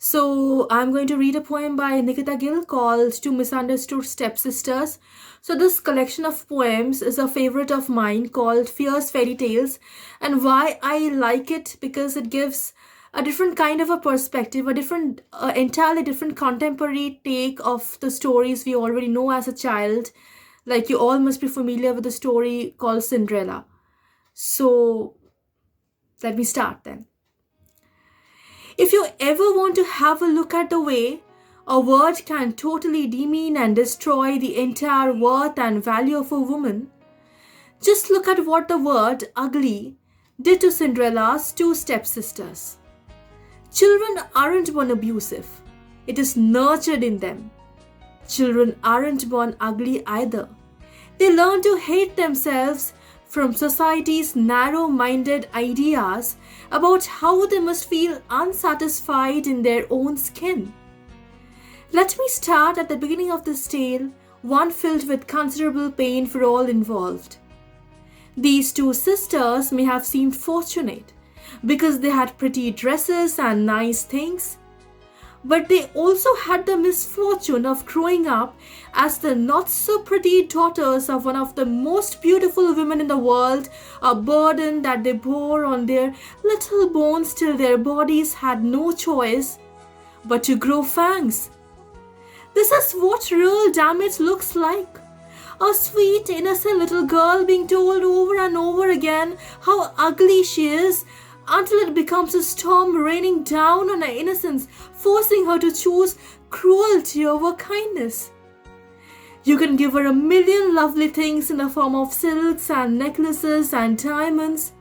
So I'm going to read a poem by Nikita Gill called Two Misunderstood Stepsisters. So this collection of poems is a favorite of mine called Fierce Fairy Tales. And why I like it, because it gives a different kind of a perspective, a different, entirely different contemporary take of the stories we already know as a child. Like you all must be familiar with the story called Cinderella. So let me start then. If you ever want to have a look at the way a word can totally demean and destroy the entire worth and value of a woman, just look at what the word ugly did to Cinderella's two stepsisters. Children aren't born abusive, it is nurtured in them. Children aren't born ugly either. They learn to hate themselves from society's narrow minded ideas about how they must feel unsatisfied in their own skin. Let me start at the beginning of this tale, one filled with considerable pain for all involved. These two sisters may have seemed fortunate because they had pretty dresses and nice things, but they also had the misfortune of growing up as the not so pretty daughters of one of the most beautiful women in the world, a burden that they bore on their little bones till their bodies had no choice but to grow fangs. This is what real damage looks like. A sweet, innocent little girl being told over and over again how ugly she is, until it becomes a storm raining down on her innocence, forcing her to choose cruelty over kindness. You can give her a million lovely things in the form of silks and necklaces and diamonds,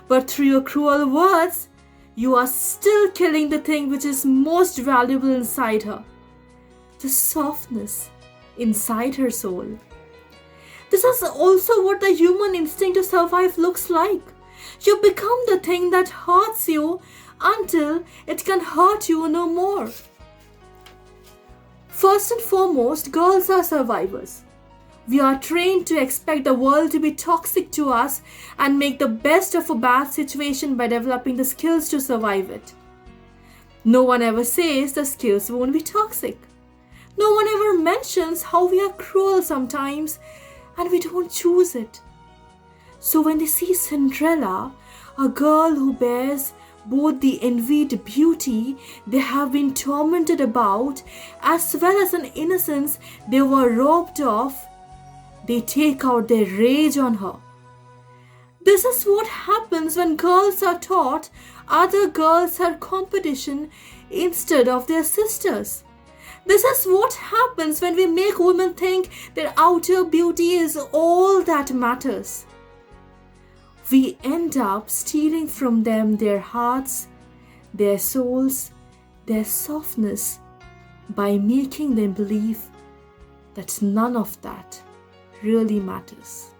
but through your cruel words, you are still killing the thing which is most valuable inside her, the softness inside her soul. This is also what the human instinct to survive looks like. You become the thing that hurts you until it can hurt you no more. First and foremost, girls are survivors. We are trained to expect the world to be toxic to us and make the best of a bad situation by developing the skills to survive it. No one ever says the skills won't be toxic. No one ever mentions how we are cruel sometimes and we don't choose it. So when they see Cinderella, a girl who bears both the envied beauty they have been tormented about, as well as an innocence they were robbed of, they take out their rage on her. This is what happens when girls are taught other girls are competition instead of their sisters. This is what happens when we make women think their outer beauty is all that matters. We end up stealing from them their hearts, their souls, their softness by making them believe that none of that really matters.